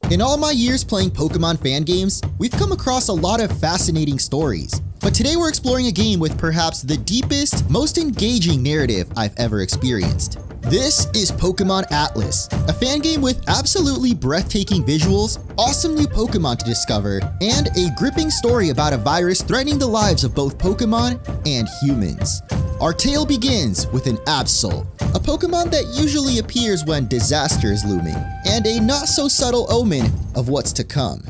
In all my years playing Pokemon fan games, we've come across a lot of fascinating stories. But today we're exploring a game with perhaps the deepest, most engaging narrative I've ever experienced. This is Pokemon Atlas, a fan game with absolutely breathtaking visuals, awesome new Pokemon to discover, and a gripping story about a virus threatening the lives of both Pokemon and humans. Our tale begins with an Absol, a Pokemon that usually appears when disaster is looming, and a not-so-subtle omen of what's to come.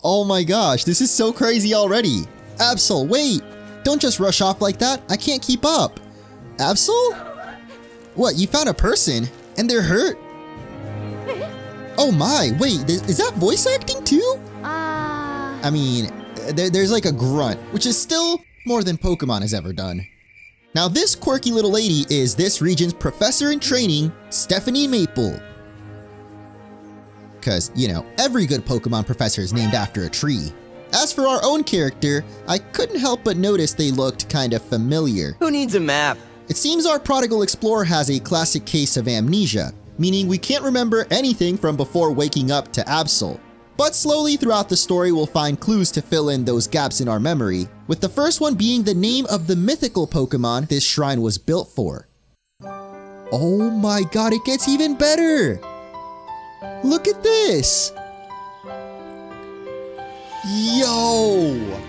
Oh my gosh, this is so crazy already! Absol, wait! Don't just rush off like that, I can't keep up! Absol? What, you found a person? And they're hurt? Oh my, wait, is that voice acting too? I mean, there's like a grunt, which is still more than Pokemon has ever done. Now this quirky little lady is this region's professor in training, Stephanie Maple. Cause, you know, every good Pokemon professor is named after a tree. As for our own character, I couldn't help but notice they looked kind of familiar. Who needs a map? It seems our prodigal explorer has a classic case of amnesia, meaning we can't remember anything from before waking up to Absol. But slowly throughout the story we'll find clues to fill in those gaps in our memory, with the first one being the name of the mythical Pokemon this shrine was built for. Oh my god, it gets even better! Look at this! Yo!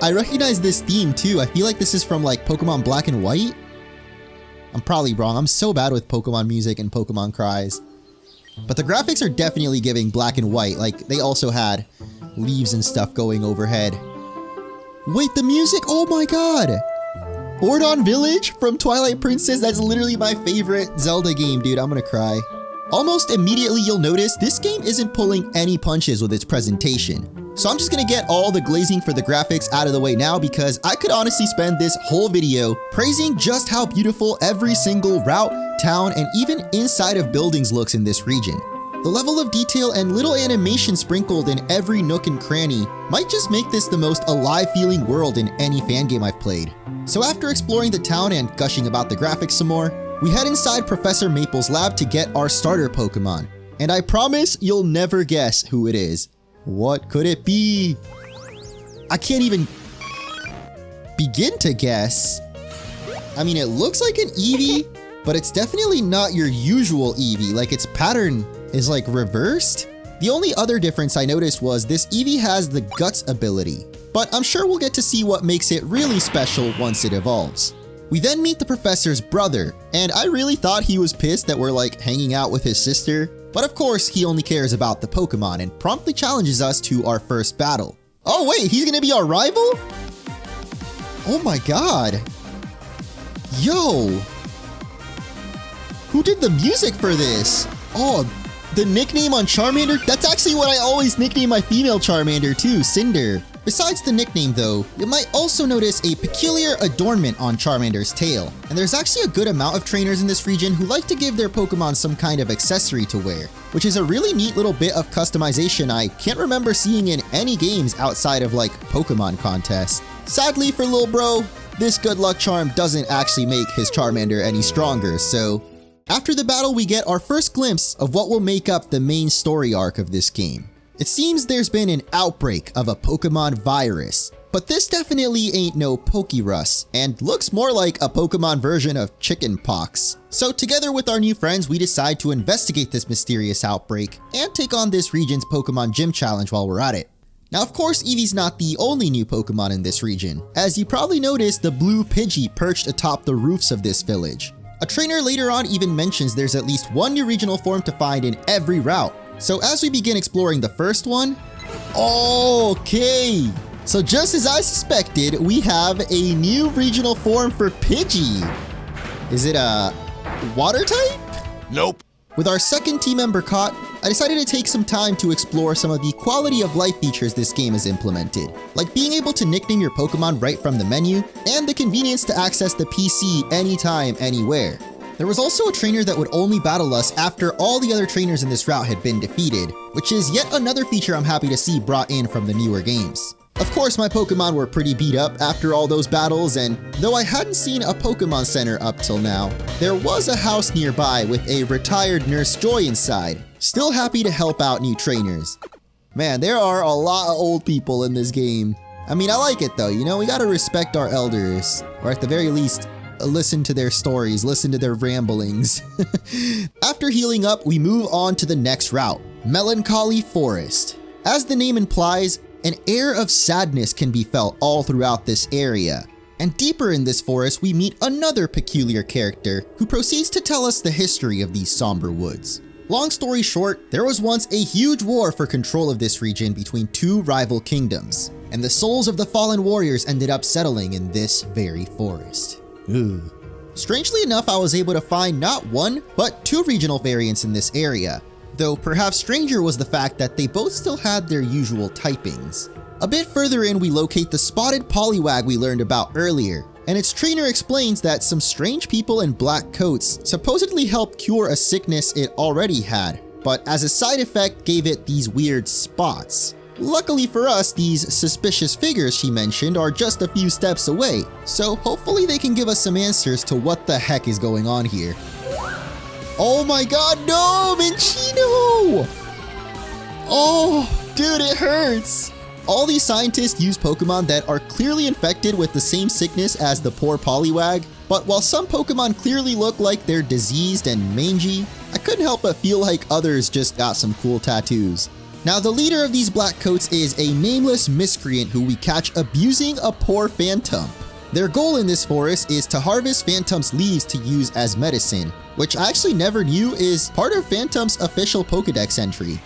I recognize this theme too. I feel like this is from like Pokemon Black and White. I'm probably wrong. I'm so bad with Pokemon music and Pokemon cries. But the graphics are definitely giving Black and White. Like they also had leaves and stuff going overhead. Wait, the music? Oh my god! Ordon Village from Twilight Princess. That's literally my favorite Zelda game, dude. I'm gonna cry. Almost immediately you'll notice this game isn't pulling any punches with its presentation. So I'm just gonna get all the glazing for the graphics out of the way now because I could honestly spend this whole video praising just how beautiful every single route, town, and even inside of buildings looks in this region. The level of detail and little animation sprinkled in every nook and cranny might just make this the most alive feeling world in any fan game I've played. So after exploring the town and gushing about the graphics some more, we head inside Professor Maple's lab to get our starter Pokemon. And I promise you'll never guess who it is. What could it be? I can't even begin to guess. I mean, it looks like an Eevee, but it's definitely not your usual Eevee. Like its pattern is like reversed. The only other difference I noticed was this Eevee has the Guts ability, but I'm sure we'll get to see what makes it really special once it evolves. We then meet the professor's brother, and I really thought he was pissed that we're like hanging out with his sister. But of course, he only cares about the Pokemon and promptly challenges us to our first battle. Oh wait, he's gonna be our rival? Oh my god. Yo. Who did the music for this? Oh, the nickname on Charmander? That's actually what I always nickname my female Charmander too, Cinder. Besides the nickname though, you might also notice a peculiar adornment on Charmander's tail. And there's actually a good amount of trainers in this region who like to give their Pokemon some kind of accessory to wear, which is a really neat little bit of customization I can't remember seeing in any games outside of like Pokemon contests. Sadly for lil bro, this good luck charm doesn't actually make his Charmander any stronger, so after the battle we get our first glimpse of what will make up the main story arc of this game. It seems there's been an outbreak of a Pokemon virus, but this definitely ain't no Pokérus, and looks more like a Pokemon version of chickenpox. So together with our new friends, we decide to investigate this mysterious outbreak and take on this region's Pokemon Gym Challenge while we're at it. Now of course Eevee's not the only new Pokemon in this region. As you probably noticed, the blue Pidgey perched atop the roofs of this village. A trainer later on even mentions there's at least one new regional form to find in every route. So as we begin exploring the first one, okay, so just as I suspected, we have a new regional form for Pidgey. Is it a water type? Nope. With our second team member caught, I decided to take some time to explore some of the quality of life features this game has implemented, like being able to nickname your Pokemon right from the menu, and the convenience to access the PC anytime, anywhere. There was also a trainer that would only battle us after all the other trainers in this route had been defeated, which is yet another feature I'm happy to see brought in from the newer games. Of course, my Pokemon were pretty beat up after all those battles, and though I hadn't seen a Pokemon Center up till now, there was a house nearby with a retired Nurse Joy inside, still happy to help out new trainers. Man, there are a lot of old people in this game. I mean, I like it though, you know, we gotta respect our elders, or at the very least, listen to their stories, listen to their ramblings. After healing up, we move on to the next route, Melancholy Forest. As the name implies, an air of sadness can be felt all throughout this area. And deeper in this forest, we meet another peculiar character who proceeds to tell us the history of these somber woods. Long story short, there was once a huge war for control of this region between two rival kingdoms, and the souls of the fallen warriors ended up settling in this very forest. Ooh. Strangely enough, I was able to find not one, but two regional variants in this area. Though perhaps stranger was the fact that they both still had their usual typings. A bit further in, we locate the spotted Poliwag we learned about earlier, and its trainer explains that some strange people in black coats supposedly helped cure a sickness it already had, but as a side effect gave it these weird spots. Luckily for us, these suspicious figures she mentioned are just a few steps away, so hopefully they can give us some answers to what the heck is going on here. Oh my god, no! Minchino! Oh, dude, it hurts! All these scientists use Pokemon that are clearly infected with the same sickness as the poor Poliwag, but while some Pokemon clearly look like they're diseased and mangy, I couldn't help but feel like others just got some cool tattoos. Now, the leader of these black coats is a nameless miscreant who we catch abusing a poor Phantom. Their goal in this forest is to harvest Phantom's leaves to use as medicine, which I actually never knew is part of Phantom's official Pokedex entry.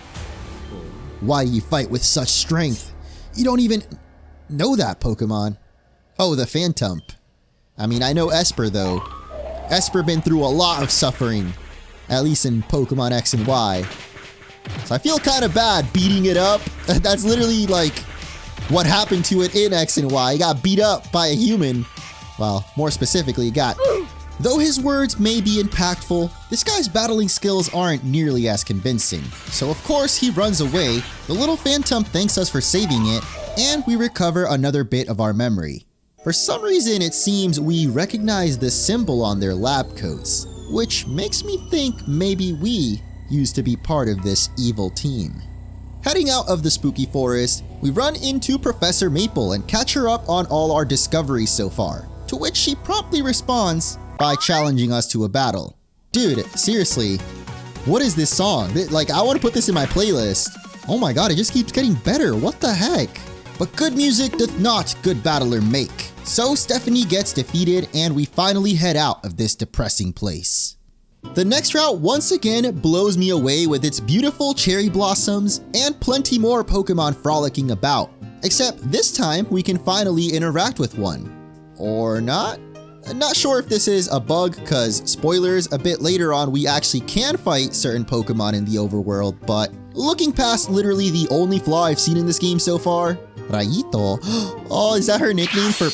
Why do you fight with such strength? You don't even know that Pokemon. Oh, the Phantom. I mean, I know Esper though. Esper been through a lot of suffering, at least in Pokemon X and Y. So I feel kind of bad beating it up. That's literally like what happened to it in X and Y. It got beat up by a human. Well, more specifically, it got... Though his words may be impactful, this guy's battling skills aren't nearly as convincing. So of course he runs away, the little Phantom thanks us for saving it, and we recover another bit of our memory. For some reason it seems we recognize the symbol on their lab coats, which makes me think maybe we used to be part of this evil team. Heading out of the spooky forest, we run into Professor Maple and catch her up on all our discoveries so far, to which she promptly responds by challenging us to a battle. Dude, seriously, what is this song? Like, I want to put this in my playlist. Oh my god, it just keeps getting better, what the heck? But good music doth not good battler make. So Stephanie gets defeated and we finally head out of this depressing place. The next route once again blows me away with its beautiful cherry blossoms and plenty more Pokemon frolicking about. Except this time we can finally interact with one. Or not? I'm not sure if this is a bug, cause spoilers, a bit later on we actually can fight certain Pokemon in the overworld, but looking past literally the only flaw I've seen in this game so far, Rayito. Oh, is that her nickname for...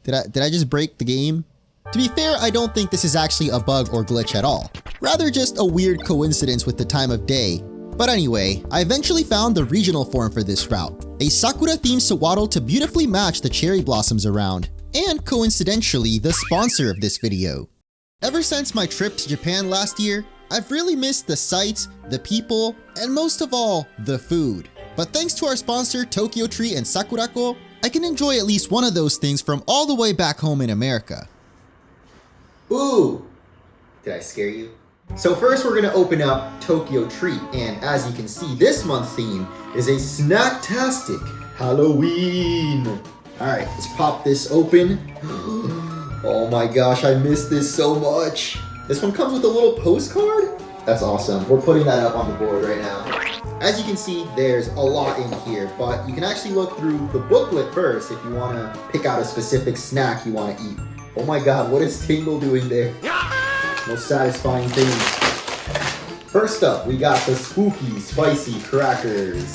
Did I just break the game? To be fair, I don't think this is actually a bug or glitch at all. Rather just a weird coincidence with the time of day. But anyway, I eventually found the regional form for this route, a Sakura-themed Sewaddle to beautifully match the cherry blossoms around, and coincidentally, the sponsor of this video. Ever since my trip to Japan last year, I've really missed the sights, the people, and most of all, the food. But thanks to our sponsor Tokyo Tree and Sakurako, I can enjoy at least one of those things from all the way back home in America. Ooh! Did I scare you? So first we're gonna open up Tokyo Treat, and as you can see, this month's theme is a snacktastic Halloween. Alright, let's pop this open. Oh my gosh, I missed this so much. This one comes with a little postcard? That's awesome. We're putting that up on the board right now. As you can see, there's a lot in here, but you can actually look through the booklet first if you wanna pick out a specific snack you wanna eat. Oh my god, what is Tingle doing there? Most satisfying things. First up, we got the spooky, spicy crackers.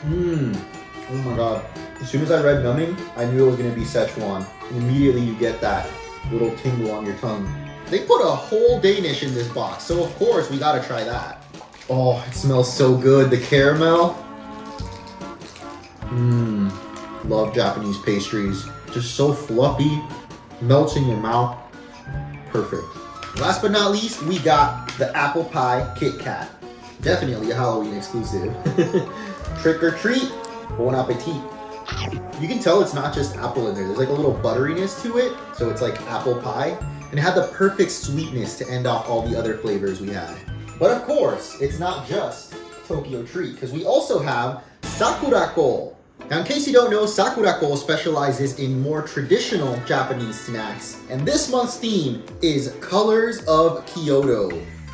Oh my god. As soon as I read numbing, I knew it was gonna be Szechuan. And immediately you get that little tingle on your tongue. They put a whole Danish in this box, so of course we gotta try that. Oh, it smells so good. The caramel. Mmm. Love Japanese pastries. Just so fluffy. Melts in your mouth. Perfect. Last but not least, we got the apple pie Kit Kat. Definitely a Halloween exclusive. Trick or treat. Bon appetit. You can tell it's not just apple in there. There's like a little butteriness to it. So it's like apple pie. And it had the perfect sweetness to end off all the other flavors we had. But of course, it's not just Tokyo Treat, because we also have Sakurako. Now, in case you don't know, Sakurako specializes in more traditional Japanese snacks. And this month's theme is Colors of Kyoto.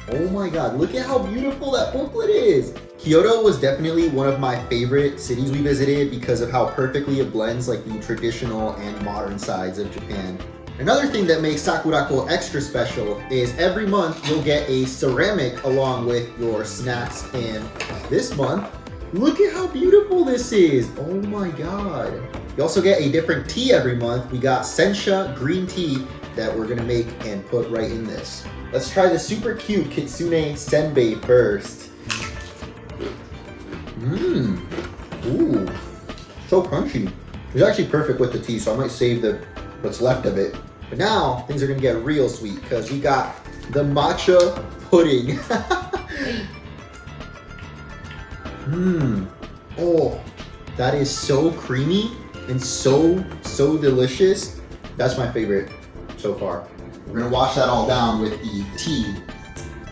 Oh my god, look at how beautiful that booklet is. Kyoto was definitely one of my favorite cities we visited because of how perfectly it blends like the traditional and modern sides of Japan. Another thing that makes Sakurako extra special is every month you'll get a ceramic along with your snacks, and this month, look at how beautiful this is. Oh my god. You also get a different tea every month. We got Sencha green tea that we're gonna make and put right in this. Let's try the super cute Kitsune Senbei first. Mmm. Ooh. So crunchy. It's actually perfect with the tea, so I might save what's left of it. But now things are gonna get real sweet because we got the matcha pudding. Mmm. Oh, that is so creamy and so delicious. That's my favorite so far. We're gonna wash that all down with the tea.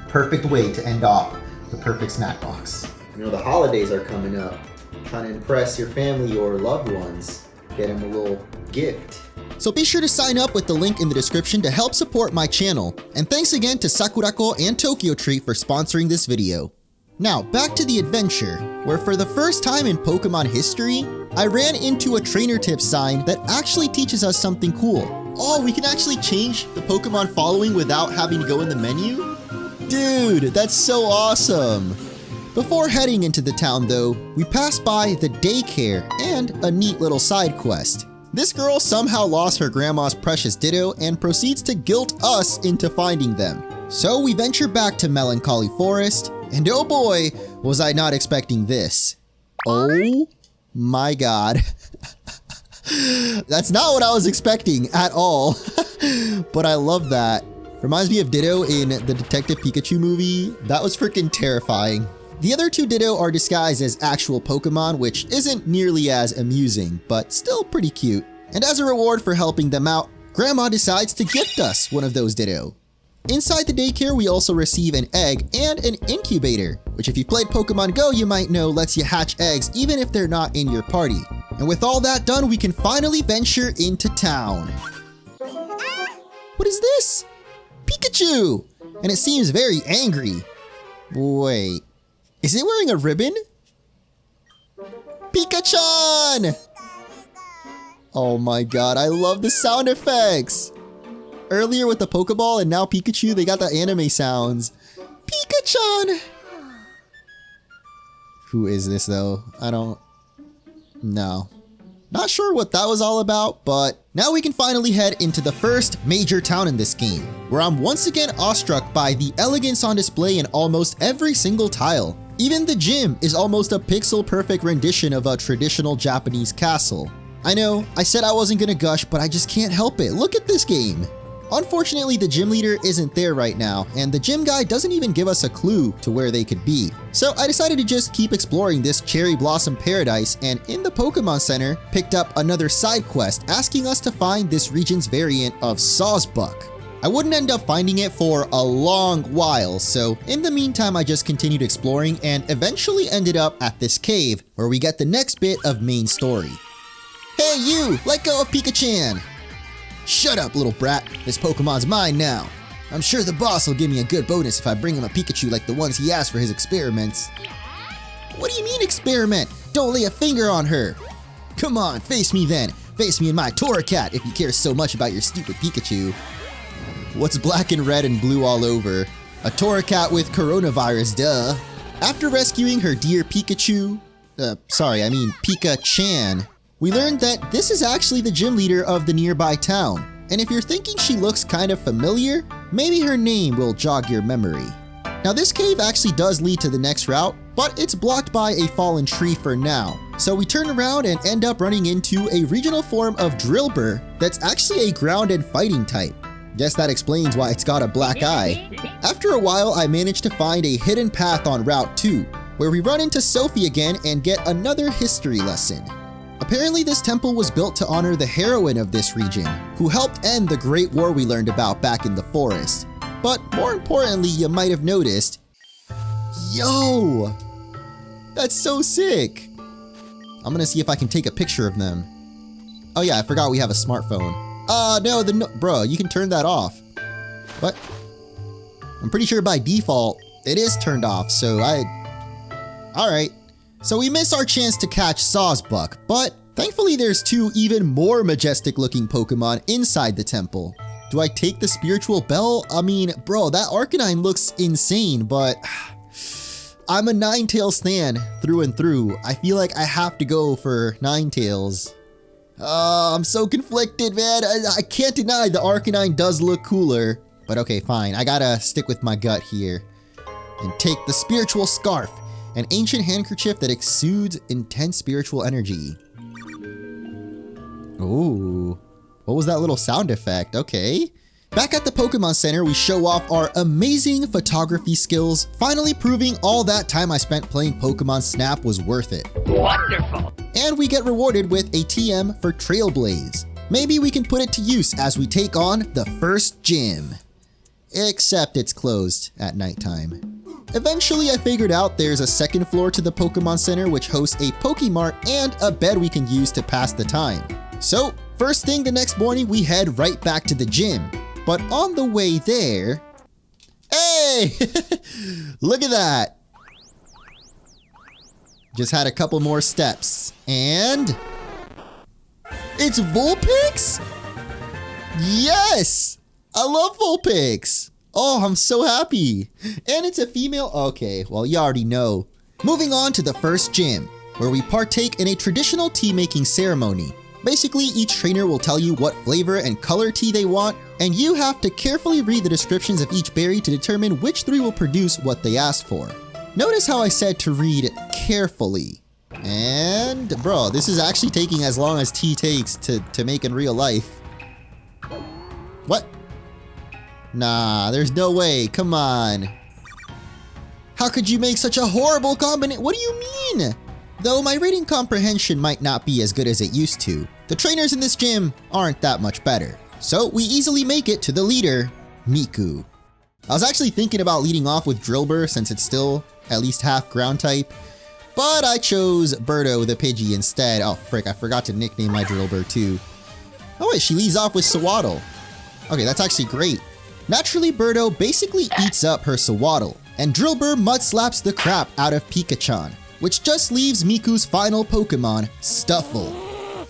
Perfect way to end off the perfect snack box. You know, the holidays are coming up. Trying to impress your family or loved ones. Get them a little gift. So be sure to sign up with the link in the description to help support my channel. And thanks again to Sakurako and Tokyo Treat for sponsoring this video. Now, back to the adventure, where for the first time in Pokemon history, I ran into a trainer tip sign that actually teaches us something cool. Oh, we can actually change the Pokemon following without having to go in the menu? Dude, that's so awesome! Before heading into the town though, we pass by the daycare and a neat little side quest. This girl somehow lost her grandma's precious Ditto and proceeds to guilt us into finding them. So we venture back to Melancholy Forest, and oh boy, was I not expecting this. Oh my god. That's not what I was expecting at all. But I love that. Reminds me of Ditto in the Detective Pikachu movie. That was freaking terrifying. The other two Ditto are disguised as actual Pokemon, which isn't nearly as amusing, but still pretty cute. And as a reward for helping them out, Grandma decides to gift us one of those Ditto. Inside the daycare, we also receive an egg and an incubator, which if you played Pokemon Go, you might know lets you hatch eggs even if they're not in your party. And with all that done, we can finally venture into town. What is this? Pikachu! And it seems very angry. Wait, is it wearing a ribbon? Pikachu! Oh my god, I love the sound effects! Earlier with the Pokeball and now Pikachu, they got the anime sounds. Pikachu! Who is this though? I don't know. Not sure what that was all about, but now we can finally head into the first major town in this game, where I'm once again awestruck by the elegance on display in almost every single tile. Even the gym is almost a pixel-perfect rendition of a traditional Japanese castle. I know, I said I wasn't gonna gush, but I just can't help it. Look at this game! Unfortunately, the gym leader isn't there right now, and the gym guy doesn't even give us a clue to where they could be. So I decided to just keep exploring this cherry blossom paradise, and in the Pokemon Center, picked up another side quest asking us to find this region's variant of Sawsbuck. I wouldn't end up finding it for a long while, so in the meantime I just continued exploring and eventually ended up at this cave, where we get the next bit of main story. Hey you! Let go of Pikachu! Shut up, little brat. This Pokemon's mine now. I'm sure the boss will give me a good bonus if I bring him a Pikachu like the ones he asked for his experiments. What do you mean experiment? Don't lay a finger on her. Come on, face me then. Face me in my Torracat if you care so much about your stupid Pikachu. What's black and red and blue all over? A Torracat with coronavirus, duh. After rescuing her dear Pikachu, Pika-chan, we learned that this is actually the gym leader of the nearby town. And if you're thinking she looks kind of familiar, maybe her name will jog your memory. Now this cave actually does lead to the next route, but it's blocked by a fallen tree for now. So we turn around and end up running into a regional form of Drillbur that's actually a ground and fighting type. Guess that explains why it's got a black eye. After a while, I managed to find a hidden path on Route 2, where we run into Sophie again and get another history lesson. Apparently this temple was built to honor the heroine of this region, who helped end the Great War we learned about back in the forest. But more importantly, you might have noticed, yo! That's so sick! I'm gonna see if I can take a picture of them. Oh yeah, I forgot we have a smartphone. No, bro, you can turn that off. What? I'm pretty sure by default, it is turned off, so Alright. So we miss our chance to catch Sawsbuck, but thankfully there's two even more majestic looking Pokemon inside the temple. Do I take the spiritual bell? I mean, bro, that Arcanine looks insane, but I'm a Ninetales stan through and through. I feel like I have to go for Ninetales. I'm so conflicted, man. I can't deny the Arcanine does look cooler. But okay, fine. I gotta stick with my gut here. And take the Spiritual Scarf, an ancient handkerchief that exudes intense spiritual energy. Ooh. What was that little sound effect? Okay. Back at the Pokemon Center, we show off our amazing photography skills, finally proving all that time I spent playing Pokemon Snap was worth it. Wonderful! And we get rewarded with a TM for Trailblaze. Maybe we can put it to use as we take on the first gym. Except it's closed at nighttime. Eventually I figured out there's a second floor to the Pokemon Center which hosts a Pokemart and a bed we can use to pass the time. So, first thing the next morning we head right back to the gym. But on the way there... Hey! Look at that! Just had a couple more steps. And... it's Vulpix? Yes! I love Vulpix! Oh, I'm so happy. And it's a female? Okay, well, you already know. Moving on to the first gym, where we partake in a traditional tea making ceremony. Basically, each trainer will tell you what flavor and color tea they want, and you have to carefully read the descriptions of each berry to determine which three will produce what they asked for. Notice how I said to read carefully. And, bro, this is actually taking as long as tea takes to make in real life. What? Nah, there's no way, come on. How could you make such a horrible combination? What do you mean? Though my reading comprehension might not be as good as it used to, the trainers in this gym aren't that much better. So we easily make it to the leader, Miku. I was actually thinking about leading off with Drillbur since it's still at least half ground type, but I chose Birdo the Pidgey instead. Oh frick, I forgot to nickname my Drillbur too. Oh wait, she leads off with Sewaddle. Okay, that's actually great. Naturally, Birdo basically eats up her Sewaddle, and Drillbur mud slaps the crap out of Pikachu, which just leaves Miku's final Pokemon, Stuffle.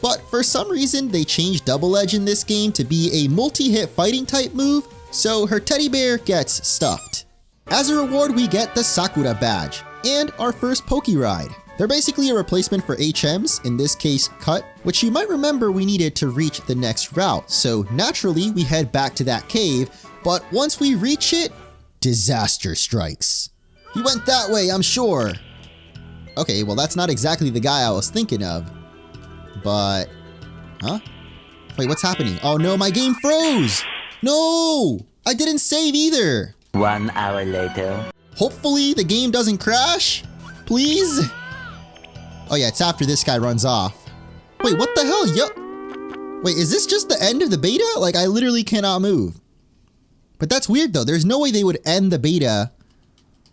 But for some reason, they changed Double Edge in this game to be a multi-hit fighting type move, so her teddy bear gets stuffed. As a reward, we get the Sakura badge, and our first Pokeride. They're basically a replacement for HMs, in this case Cut, which you might remember we needed to reach the next route, so naturally we head back to that cave, but once we reach it, disaster strikes. He went that way, I'm sure. Okay, well that's not exactly the guy I was thinking of. But... huh? Wait, what's happening? Oh no, my game froze! No! I didn't save either! 1 hour later. Hopefully the game doesn't crash? Please? Oh yeah, it's after this guy runs off. Wait, what the hell? Yo! Wait, is this just the end of the beta? Like, I literally cannot move. But that's weird though. There's no way they would end the beta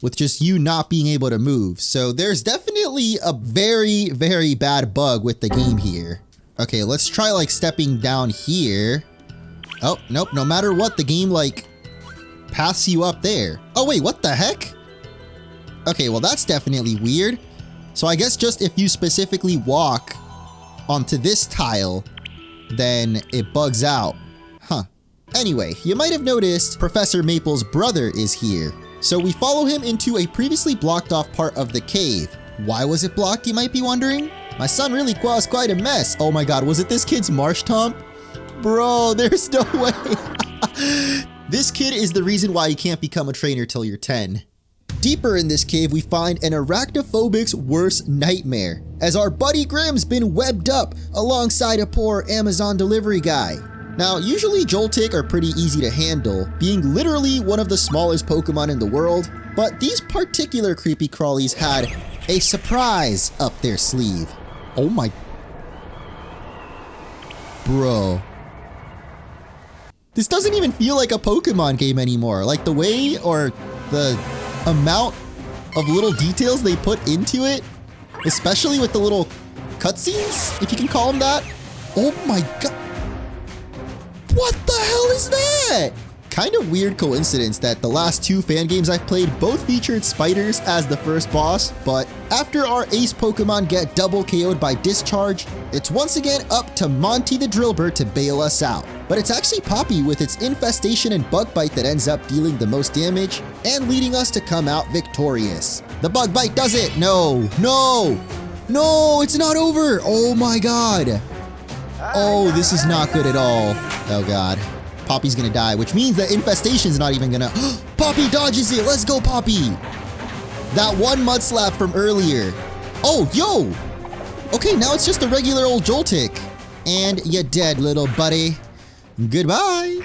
with just you not being able to move. So there's definitely a very, very bad bug with the game here. Okay, let's try like stepping down here. Oh, nope. No matter what, the game like paths you up there. Oh wait, what the heck? Okay, well that's definitely weird. So I guess just if you specifically walk onto this tile, then it bugs out. Huh. Anyway, you might have noticed Professor Maple's brother is here. So we follow him into a previously blocked off part of the cave. Why was it blocked, you might be wondering? My son really caused quite a mess. Oh my god, was it this kid's Marshtomp? Bro, there's no way. This kid is the reason why you can't become a trainer till you're 10. Deeper in this cave, we find an arachnophobic's worst nightmare, as our buddy Grimm's been webbed up alongside a poor Amazon delivery guy. Now, usually Joltik are pretty easy to handle, being literally one of the smallest Pokemon in the world, but these particular creepy crawlies had a surprise up their sleeve. Oh my... Bro. This doesn't even feel like a Pokemon game anymore. Like the way or the amount of little details they put into it, especially with the little cutscenes, if you can call them that. Oh my god. What the hell is that? Kind of weird coincidence that the last two fan games I've played both featured spiders as the first boss, but after our ace Pokemon get double KO'd by Discharge, it's once again up to Monty the Drillbur to bail us out. But it's actually Poppy with its infestation and bug bite that ends up dealing the most damage and leading us to come out victorious. The bug bite does it! No! No! No! It's not over! Oh my god! Oh, this is not good at all. Oh god. Poppy's gonna die, which means that infestation's not even gonna... Poppy dodges it! Let's go, Poppy! That one mud slap from earlier. Oh, yo! Okay, now it's just a regular old Joltik. And you're dead, little buddy. Goodbye!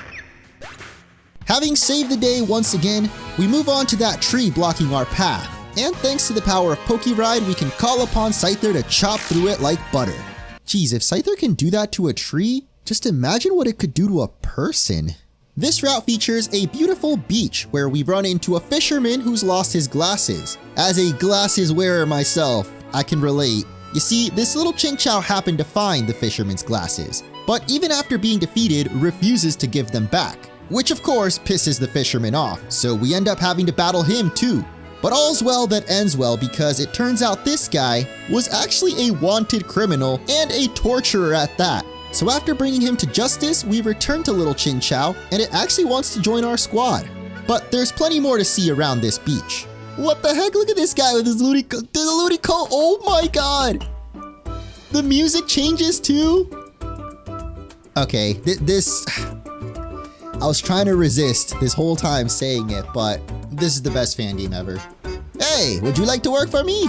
Having saved the day once again, we move on to that tree blocking our path. And thanks to the power of Pokéride, we can call upon Scyther to chop through it like butter. Geez, if Scyther can do that to a tree, just imagine what it could do to a person. This route features a beautiful beach where we run into a fisherman who's lost his glasses. As a glasses wearer myself, I can relate. You see, this little Chinchou happened to find the fisherman's glasses, but even after being defeated, refuses to give them back, which of course pisses the fisherman off, so we end up having to battle him too. But all's well that ends well, because it turns out this guy was actually a wanted criminal and a torturer at that. So after bringing him to justice, we return to little Chinchou, and it actually wants to join our squad. But there's plenty more to see around this beach. What the heck? Look at this guy with his Ludicolo. Oh my god! The music changes too? Okay, this... I was trying to resist this whole time saying it, but this is the best fan game ever. Hey, would you like to work for me?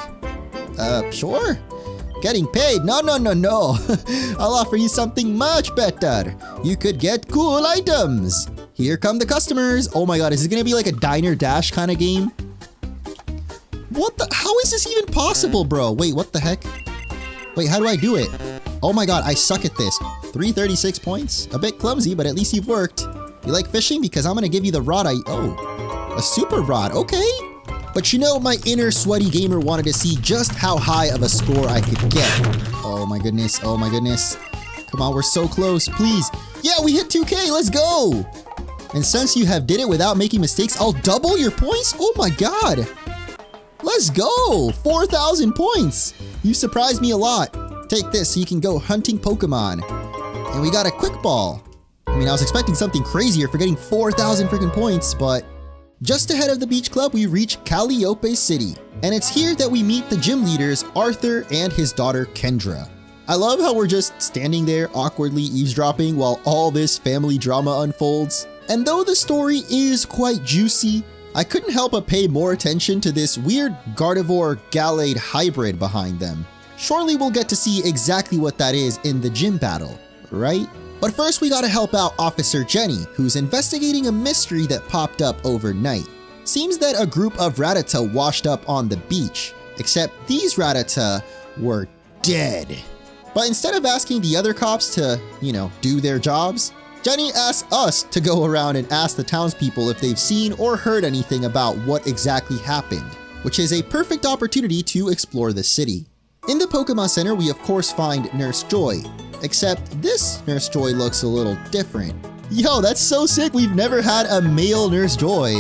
Sure. Getting paid? No. I'll offer you something much better. You could get cool items. Here come the customers. Oh my god, is it gonna be like a Diner Dash kind of game? What the? How is this even possible, bro? Wait, what the heck? Wait, how do I do it? Oh my god, I suck at this. 336 points? A bit clumsy, but at least you've worked. You like fishing? Because I'm gonna give you the rod Oh, a super rod, okay. But you know, my inner sweaty gamer wanted to see just how high of a score I could get. Oh my goodness, oh my goodness. Come on, we're so close, please. Yeah, we hit 2K, let's go. And since you have did it without making mistakes, I'll double your points? Oh my god. Let's go, 4,000 points. You surprised me a lot. Take this so you can go hunting Pokemon. And we got a quick ball. I mean, I was expecting something crazier for getting 4,000 freaking points, but... Just ahead of the beach club, we reach Calliope City, and it's here that we meet the gym leaders, Arthur and his daughter, Kendra. I love how we're just standing there awkwardly eavesdropping while all this family drama unfolds. And though the story is quite juicy, I couldn't help but pay more attention to this weird Gardevoir-Gallade hybrid behind them. Surely we'll get to see exactly what that is in the gym battle, right? But first we gotta help out Officer Jenny, who's investigating a mystery that popped up overnight. Seems that a group of Rattata washed up on the beach, except these Rattata were dead. But instead of asking the other cops to, do their jobs, Jenny asks us to go around and ask the townspeople if they've seen or heard anything about what exactly happened, which is a perfect opportunity to explore the city. In the Pokemon Center, we of course find Nurse Joy, except this Nurse Joy looks a little different. Yo, that's so sick, we've never had a male Nurse Joy.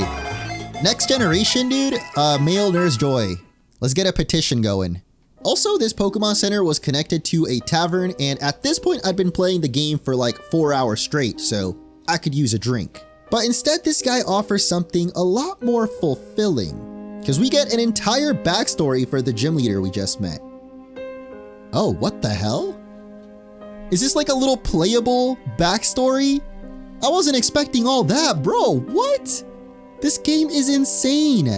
Next generation, dude, male Nurse Joy. Let's get a petition going. Also, this Pokemon Center was connected to a tavern, and at this point I'd been playing the game for like 4 hours straight, so I could use a drink. But instead, this guy offers something a lot more fulfilling, because we get an entire backstory for the gym leader we just met. Oh, what the hell? Is this like a little playable backstory? I wasn't expecting all that, bro. What? This game is insane.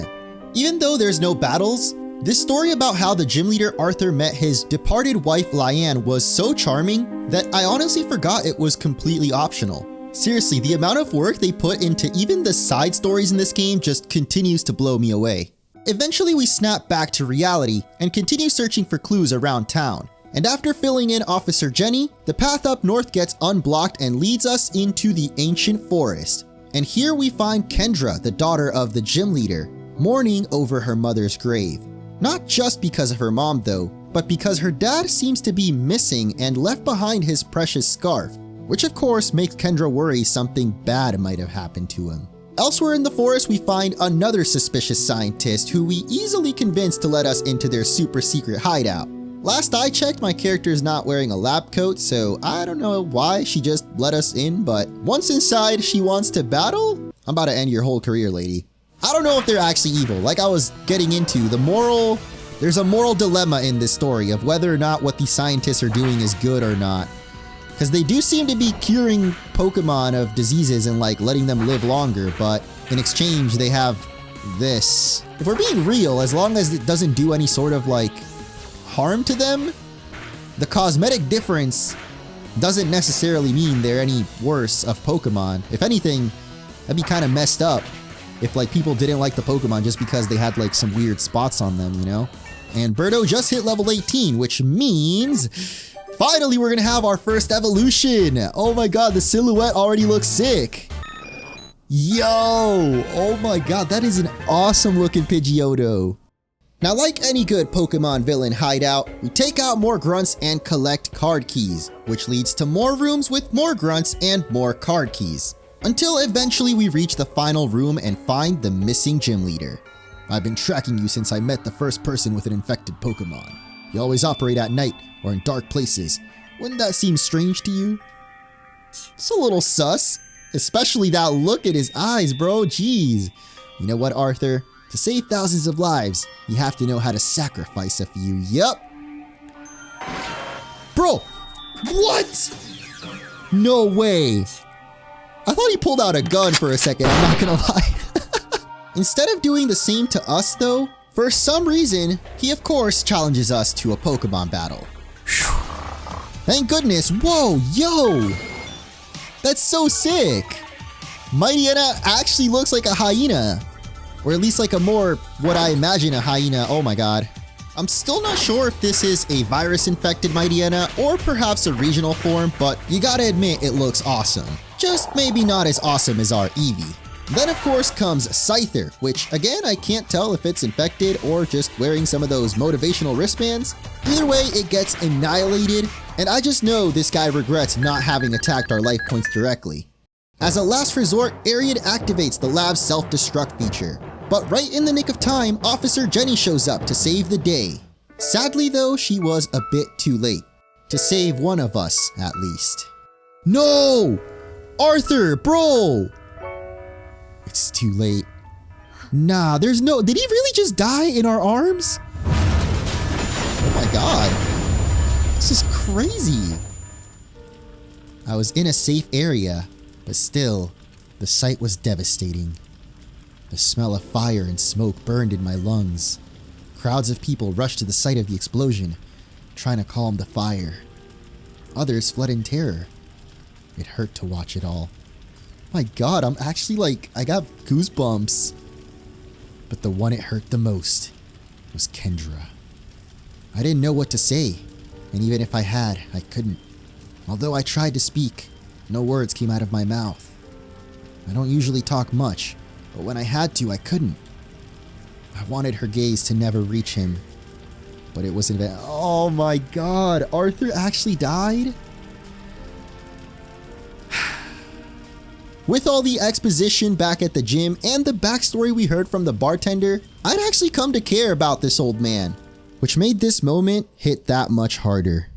Even though there's no battles, this story about how the gym leader Arthur met his departed wife Lyanne was so charming that I honestly forgot it was completely optional. Seriously, the amount of work they put into even the side stories in this game just continues to blow me away. Eventually we snap back to reality and continue searching for clues around town. And after filling in Officer Jenny, the path up north gets unblocked and leads us into the ancient forest. And here we find Kendra, the daughter of the gym leader, mourning over her mother's grave. Not just because of her mom though, but because her dad seems to be missing and left behind his precious scarf, which of course makes Kendra worry something bad might have happened to him. Elsewhere in the forest, we find another suspicious scientist who we easily convinced to let us into their super secret hideout. Last I checked, my character is not wearing a lab coat, so I don't know why she just let us in, but once inside, she wants to battle? I'm about to end your whole career, lady. I don't know if they're actually evil. Like I was getting into, there's a moral dilemma in this story of whether or not what these scientists are doing is good or not. Because they do seem to be curing Pokemon of diseases and like letting them live longer, but in exchange they have this. If we're being real, as long as it doesn't do any sort of like harm to them, the cosmetic difference doesn't necessarily mean they're any worse of Pokemon. If anything, that'd be kind of messed up if like people didn't like the Pokemon just because they had like some weird spots on them, you know? And Birdo just hit level 18, which means finally we're gonna have our first evolution. Oh my god, the silhouette already looks sick. Yo, oh my god, that is an awesome looking Pidgeotto. Now, like any good Pokemon villain hideout, we take out more grunts and collect card keys, which leads to more rooms with more grunts and more card keys. Until eventually we reach the final room and find the missing gym leader. I've been tracking you since I met the first person with an infected Pokemon. You always operate at night or in dark places. Wouldn't that seem strange to you? It's a little sus, especially that look at his eyes, bro. Jeez. You know what, Arthur? To save thousands of lives, you have to know how to sacrifice a few. Yup. Bro, what? No way. I thought he pulled out a gun for a second, I'm not gonna lie. Instead of doing the same to us though, for some reason, he of course challenges us to a Pokemon battle. Thank goodness. Whoa, yo. That's so sick. Mightyena actually looks like a hyena. Or at least like a more, what I imagine a hyena. Oh my god. I'm still not sure if this is a virus-infected Mightyena or perhaps a regional form, but you gotta admit it looks awesome. Just maybe not as awesome as our Eevee. Then of course comes Scyther, which again I can't tell if it's infected or just wearing some of those motivational wristbands. Either way, it gets annihilated, and I just know this guy regrets not having attacked our life points directly. As a last resort, Ariad activates the lab's self-destruct feature. But right in the nick of time, Officer Jenny shows up to save the day. Sadly though, she was a bit too late. To save one of us, at least. No! Arthur, bro! It's too late. Nah, there's no... Did he really just die in our arms? Oh my god. This is crazy. I was in a safe area, but still, the sight was devastating. The smell of fire and smoke burned in my lungs. Crowds of people rushed to the site of the explosion, trying to calm the fire. Others fled in terror. It hurt to watch it all. My god, I'm actually like, I got goosebumps. But the one it hurt the most was Kendra. I didn't know what to say, and even if I had, I couldn't. Although I tried to speak, no words came out of my mouth. I don't usually talk much, but when I had to, I couldn't. I wanted her gaze to never reach him, but it wasn't. Oh my god, Arthur actually died? With all the exposition back at the gym and the backstory we heard from the bartender, I'd actually come to care about this old man, which made this moment hit that much harder.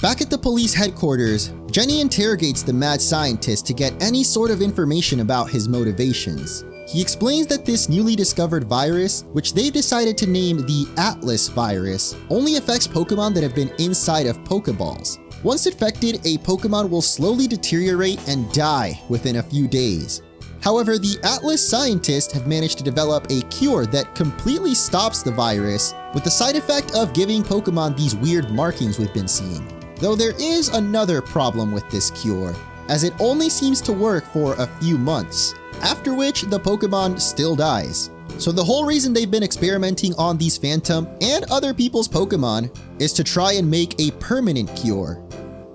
Back at the police headquarters, Jenny interrogates the mad scientist to get any sort of information about his motivations. He explains that this newly discovered virus, which they've decided to name the Atlas virus, only affects Pokemon that have been inside of Pokeballs. Once infected, a Pokemon will slowly deteriorate and die within a few days. However, the Atlas scientists have managed to develop a cure that completely stops the virus, with the side effect of giving Pokemon these weird markings we've been seeing. Though there is another problem with this cure, as it only seems to work for a few months, after which the Pokemon still dies. So the whole reason they've been experimenting on these Phantom and other people's Pokemon is to try and make a permanent cure.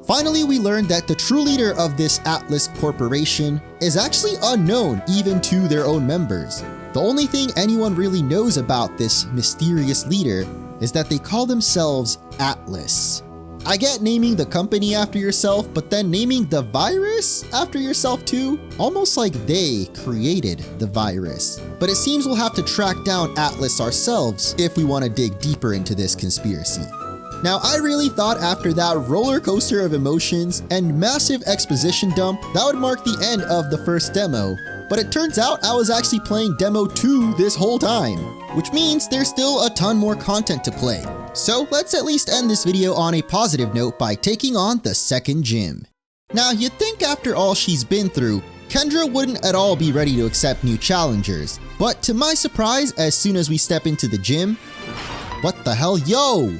Finally, we learned that the true leader of this Atlas corporation is actually unknown even to their own members. The only thing anyone really knows about this mysterious leader is that they call themselves Atlas. I get naming the company after yourself, but then naming the virus after yourself too? Almost like they created the virus. But it seems we'll have to track down Atlas ourselves if we want to dig deeper into this conspiracy. Now, I really thought after that roller coaster of emotions and massive exposition dump, that would mark the end of the first demo. But it turns out I was actually playing Demo 2 this whole time, which means there's still a ton more content to play. So let's at least end this video on a positive note by taking on the second gym. Now, you'd think after all she's been through, Kendra wouldn't at all be ready to accept new challengers. But to my surprise, as soon as we step into the gym, what the hell, yo?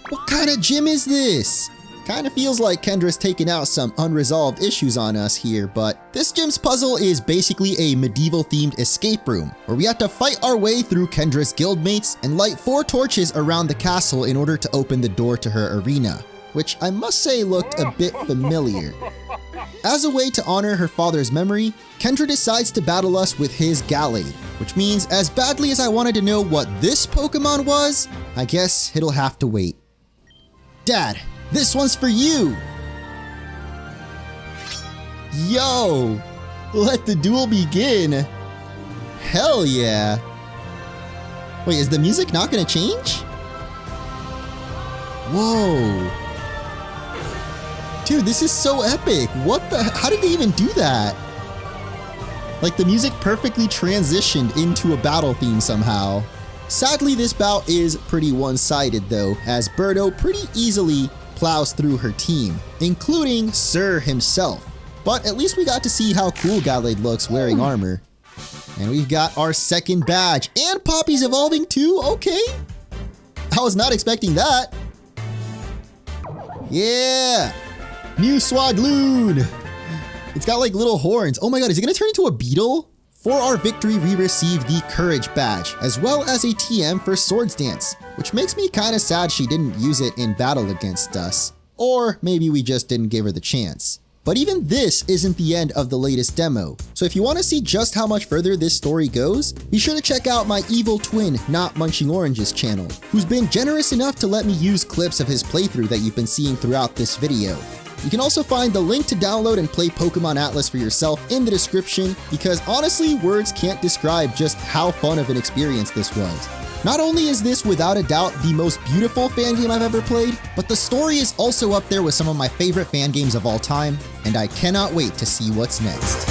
What kind of gym is this? Kinda feels like Kendra's taken out some unresolved issues on us here, but this gym's puzzle is basically a medieval-themed escape room, where we have to fight our way through Kendra's guildmates and light 4 torches around the castle in order to open the door to her arena, which I must say looked a bit familiar. As a way to honor her father's memory, Kendra decides to battle us with his Gallade, which means as badly as I wanted to know what this Pokemon was, I guess it'll have to wait. Dad, this one's for you! Yo! Let the duel begin! Hell yeah! Wait, is the music not gonna change? Whoa! Dude, this is so epic! What the? How did they even do that? Like, the music perfectly transitioned into a battle theme somehow. Sadly, this bout is pretty one-sided though, as Birdo pretty easily plows through her team, including Sir himself. But at least we got to see how cool Gallade looks wearing armor. And we've got our second badge, and Poppy's evolving too, okay. I was not expecting that. Yeah, new Swadloon. It's got like little horns. Oh my god, is it gonna turn into a beetle? For our victory, we received the Courage badge, as well as a TM for Swords Dance, which makes me kinda sad she didn't use it in battle against us. Or maybe we just didn't give her the chance. But even this isn't the end of the latest demo, so if you want to see just how much further this story goes, be sure to check out my evil twin, Not Munching Oranges channel, who's been generous enough to let me use clips of his playthrough that you've been seeing throughout this video. You can also find the link to download and play Pokemon Atlas for yourself in the description, because honestly, words can't describe just how fun of an experience this was. Not only is this without a doubt the most beautiful fan game I've ever played, but the story is also up there with some of my favorite fan games of all time, and I cannot wait to see what's next.